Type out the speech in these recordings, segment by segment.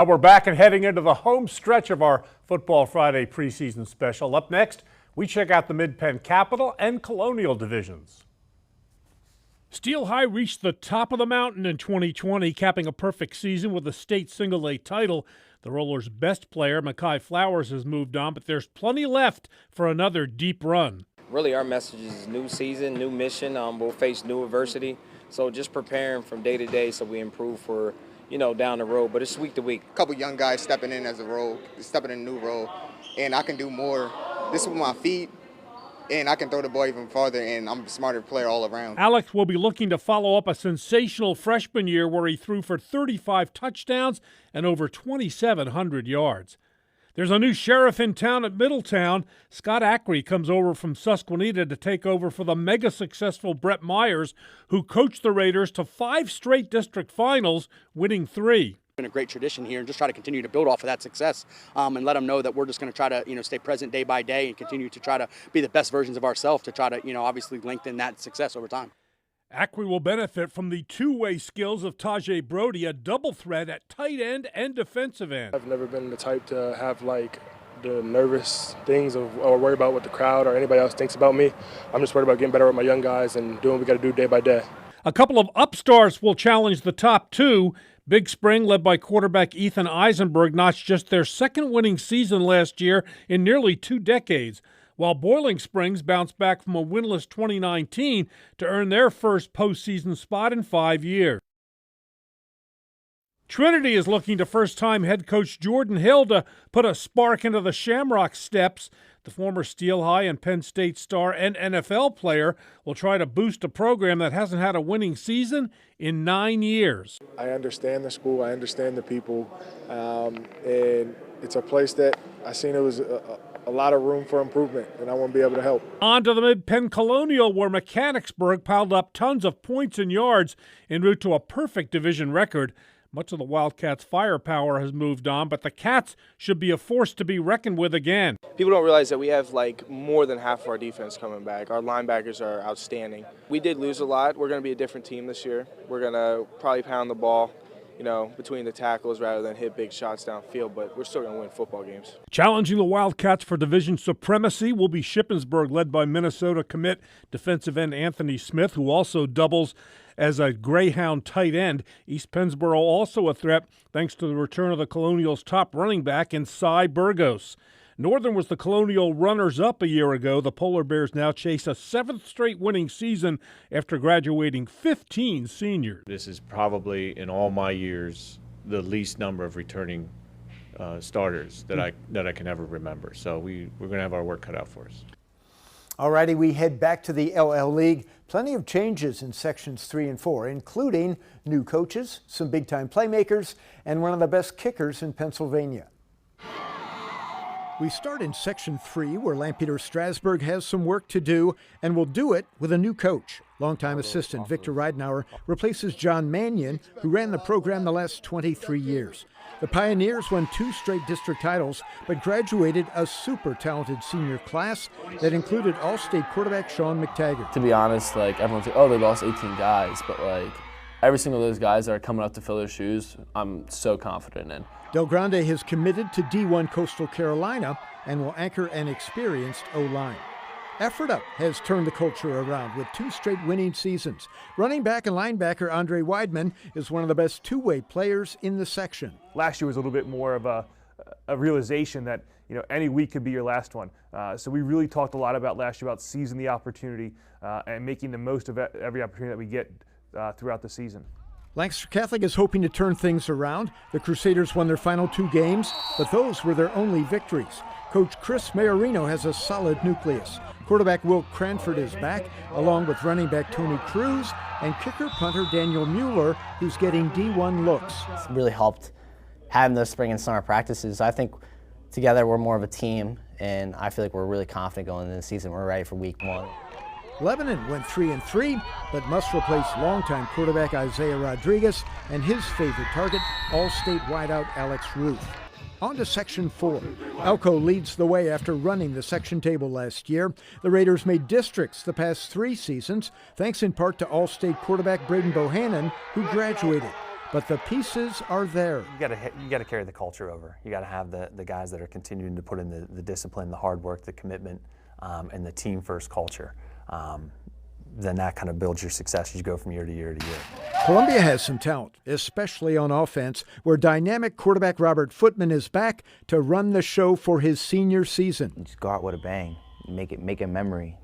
We're back and heading into the home stretch of our Football Friday preseason special. Up next, we check out the Mid-Penn Capital and Colonial divisions. Steel High reached the top of the mountain in 2020, capping a perfect season with a state single-A title. The Rollers' best player, Mekhi Flowers, has moved on, but there's plenty left for another deep run. Really, our message is new season, new mission. We'll face new adversity. So just preparing from day to day so we improve for, down the road. But it's week to week. A couple young guys stepping in as a role, stepping in a new role, and I can do more. This is with my feet, and I can throw the ball even farther, and I'm a smarter player all around. Alex will be looking to follow up a sensational freshman year where he threw for 35 touchdowns and over 2,700 yards. There's a new sheriff in town at Middletown. Scott Ackrey comes over from Susquehanna to take over for the mega-successful Brett Myers, who coached the Raiders to 5 straight district finals, winning 3. It's been a great tradition here, and just try to continue to build off of that success and let them know that we're just going to try to, stay present day by day and continue to try to be the best versions of ourselves to try to, obviously lengthen that success over time. Ackrey will benefit from the two-way skills of Tajay Brody, a double threat at tight end and defensive end. I've never been the type to have the nervous things or worry about what the crowd or anybody else thinks about me. I'm just worried about getting better with my young guys and doing what we got to do day by day. A couple of upstarts will challenge the top 2. Big Spring, led by quarterback Ethan Eisenberg, notched just their second winning season last year in nearly 2 decades, while Boiling Springs bounced back from a winless 2019 to earn their first postseason spot in 5 years. Trinity is looking to first-time head coach Jordan Hill to put a spark into the Shamrock steps. The former Steel High and Penn State star and NFL player will try to boost a program that hasn't had a winning season in 9 years. I understand the school, I understand the people, and it's a place that I seen it was a lot of room for improvement, and I want to be able to help. On to the Mid-Penn Colonial, where Mechanicsburg piled up tons of points and yards en route to a perfect division record. Much of the Wildcats' firepower has moved on, but the Cats should be a force to be reckoned with again. People don't realize that we have more than half of our defense coming back. Our linebackers are outstanding. We did lose a lot. We're going to be a different team this year. We're going to probably pound the ball, between the tackles rather than hit big shots downfield, but we're still going to win football games. Challenging the Wildcats for division supremacy will be Shippensburg, led by Minnesota commit defensive end Anthony Smith, who also doubles as a Greyhound tight end. East Pennsboro also a threat thanks to the return of the Colonial's top running back in Cy Burgos. Northern was the Colonial runners-up a year ago. The Polar Bears now chase a 7th straight winning season after graduating 15 seniors. This is probably, in all my years, the least number of returning starters that I can ever remember. So we're going to have our work cut out for us. All righty, we head back to the LL League. Plenty of changes in sections 3 and 4, including new coaches, some big-time playmakers, and one of the best kickers in Pennsylvania. We start in Section 3, where Lampeter Strasburg has some work to do, and will do it with a new coach. Longtime assistant Victor Ridenour replaces John Mannion, who ran the program the last 23 years. The Pioneers won 2 straight district titles, but graduated a super talented senior class that included All-State quarterback Sean McTaggart. To be honest, everyone's like, oh, they lost 18 guys, but every single of those guys that are coming up to fill their shoes, I'm so confident in. Del Grande has committed to D1 Coastal Carolina and will anchor an experienced O-line. Effort Up has turned the culture around with 2 straight winning seasons. Running back and linebacker Andre Weidman is one of the best two-way players in the section. Last year was a little bit more of a realization that any week could be your last one. So we really talked a lot about last year about seizing the opportunity and making the most of every opportunity that we get throughout the season. Lancaster Catholic is hoping to turn things around. The Crusaders won their final 2 games, but those were their only victories. Coach Chris Majorino has a solid nucleus. Quarterback Will Cranford is back, along with running back Tony Cruz and kicker-punter Daniel Mueller, who's getting D1 looks. It's really helped having those spring and summer practices. I think together we're more of a team, and I feel like we're really confident going into the season. We're ready for week 1. Lebanon went 3-3, but must replace longtime quarterback Isaiah Rodriguez and his favorite target, All-State wideout Alex Ruth. On to Section 4. Elko leads the way after running the section table last year. The Raiders made districts the past 3 seasons, thanks in part to All-State quarterback Braden Bohannon, who graduated. but the pieces are there. You got to carry the culture over. You got to have the guys that are continuing to put in the discipline, the hard work, the commitment, and the team first culture. Then that kind of builds your success as you go from year to year to year. Columbia has some talent, especially on offense, where dynamic quarterback Robert Footman is back to run the show for his senior season. Just go out with a bang, make a memory,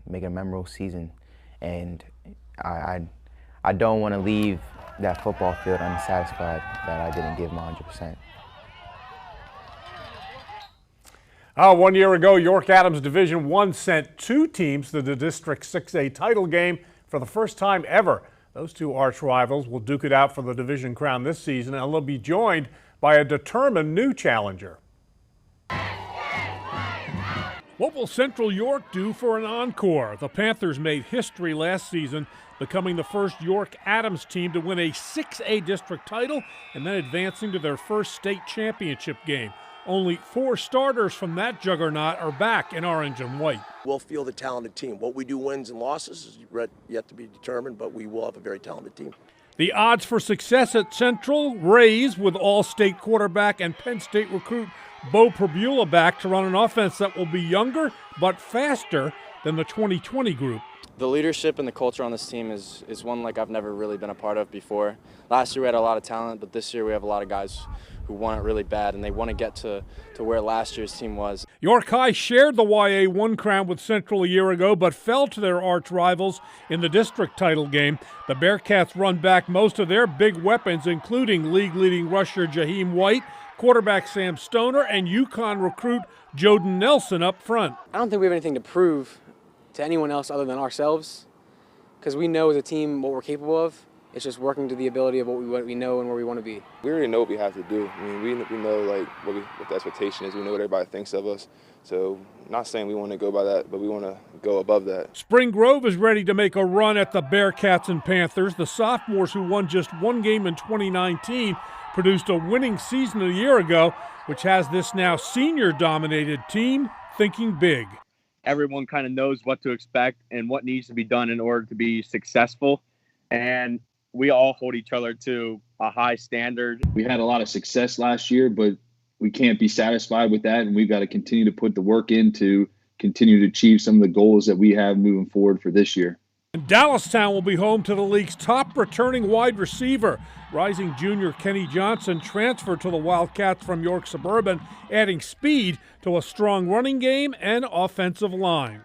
make a memorable season. And I don't want to leave that football field unsatisfied that I didn't give my 100%. 1 year ago, York Adams Division I sent 2 teams to the District 6A title game for the first time ever. Those 2 arch rivals will duke it out for the division crown this season, and they'll be joined by a determined new challenger. What will Central York do for an encore? The Panthers made history last season, becoming the first York Adams team to win a 6A district title and then advancing to their first state championship game. Only 4 starters from that juggernaut are back in orange and white. We'll field a talented team. What we do wins and losses is yet to be determined, but we will have a very talented team. The odds for success at Central raise with All-State quarterback and Penn State recruit Bo Perbula back to run an offense that will be younger but faster than the 2020 group. The leadership and the culture on this team is one like I've never really been a part of before. Last year we had a lot of talent, but this year we have a lot of guys who want it really bad, and they want to get to where last year's team was. York High shared the YA1 crown with Central a year ago, but fell to their arch rivals in the district title game. The Bearcats run back most of their big weapons, including league-leading rusher Jaheim White, quarterback Sam Stoner, and UConn recruit Joden Nelson up front. I don't think we have anything to prove to anyone else other than ourselves, because we know as a team what we're capable of. It's just working to the ability of what we know and where we want to be. We already know what we have to do. I mean, we know like what the expectation is. We know what everybody thinks of us. So I'm not saying we want to go by that, but we want to go above that. Spring Grove is ready to make a run at the Bearcats and Panthers. The sophomores, who won just 1 game in 2019, produced a winning season a year ago, which has this now senior-dominated team thinking big. Everyone kind of knows what to expect and what needs to be done in order to be successful. And we all hold each other to a high standard. We had a lot of success last year, but we can't be satisfied with that, and we've got to continue to put the work in to continue to achieve some of the goals that we have moving forward for this year. And Dallastown will be home to the league's top returning wide receiver. Rising junior Kenny Johnson transferred to the Wildcats from York Suburban, adding speed to a strong running game and offensive line.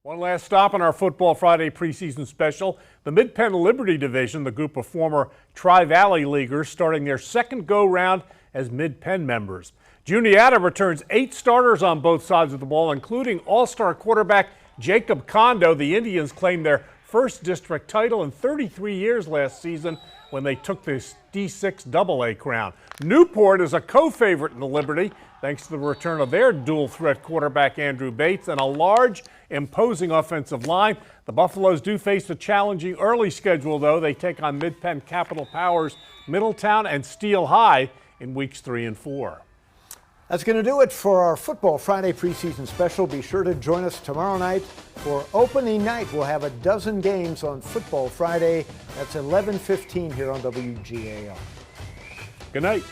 One last stop on our Football Friday preseason special. The Mid-Penn Liberty Division, the group of former Tri-Valley Leaguers starting their second go-round as Mid-Penn members. Juniata returns 8 starters on both sides of the ball, including all-star quarterback Jacob Kondo. The Indians claimed their first district title in 33 years last season when they took this D6 AA crown. Newport is a co-favorite in the Liberty, thanks to the return of their dual-threat quarterback Andrew Bates and a large, imposing offensive line. The Buffaloes do face a challenging early schedule, though. They take on Mid-Penn Capital Powers, Middletown, and Steel High in weeks 3 and 4. That's going to do it for our Football Friday preseason special. Be sure to join us tomorrow night for opening night. We'll have a dozen games on Football Friday. That's 11:15 here on WGAL. Good night.